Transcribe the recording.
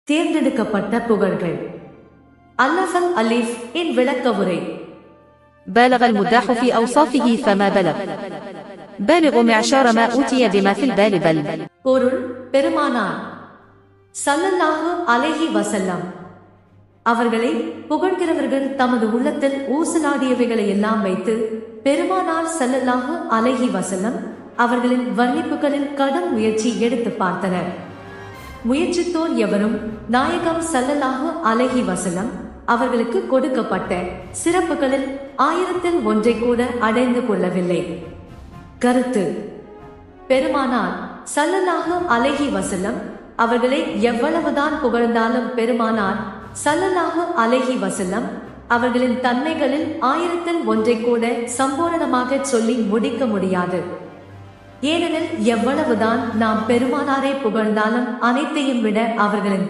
தேர்ந்தெடுக்கப்பட்ட புகழ்கள். அல்லஃபல் அலீஃப் இன் விளக்க உரை. بالغ المداح في أوصافه فما بلغ بالغ معشار ما أوتي بما في البال بل. பொருள்: பெருமானார் ஸல்லல்லாஹு அலைஹி வஸல்லம் அவர்களை புகழ்கிறவர்கள் தமது உள்ளத்தில் ஊசலாடியவைகளை எல்லாம் வைத்து பெருமானார் ஸல்லல்லாஹு அலைஹி வஸல்லம் அவர்களின் வர்ணிப்புகளில் கடும் முயற்சி எடுத்து பார்த்தனர். முயற்சித்தோர் எவரும் நாயகம் ஸல்லல்லாஹு அலைஹி வஸல்லம் அவர்களுக்கு கொடுக்கப்பட்ட சிறப்புகளில் 1000-ல் ஒன்றை கூட அடைந்து கொள்ளவில்லை. கருத்து: பெருமானார் ஸல்லல்லாஹு அலைஹி வஸல்லம் அவர்களை எவ்வளவுதான் புகழ்ந்தாலும் பெருமானார் ஸல்லல்லாஹு அலைஹி வஸல்லம் அவர்களின் தன்மைகளில் 1000-ல் ஒன்றை கூட சம்பூரணமாக சொல்லி முடிக்க முடியாது. ஏனெனில் எவ்வளவுதான் நாம் பெருமானாரை புகழ்ந்தாலும் அனைத்தையும் விட அவர்களின்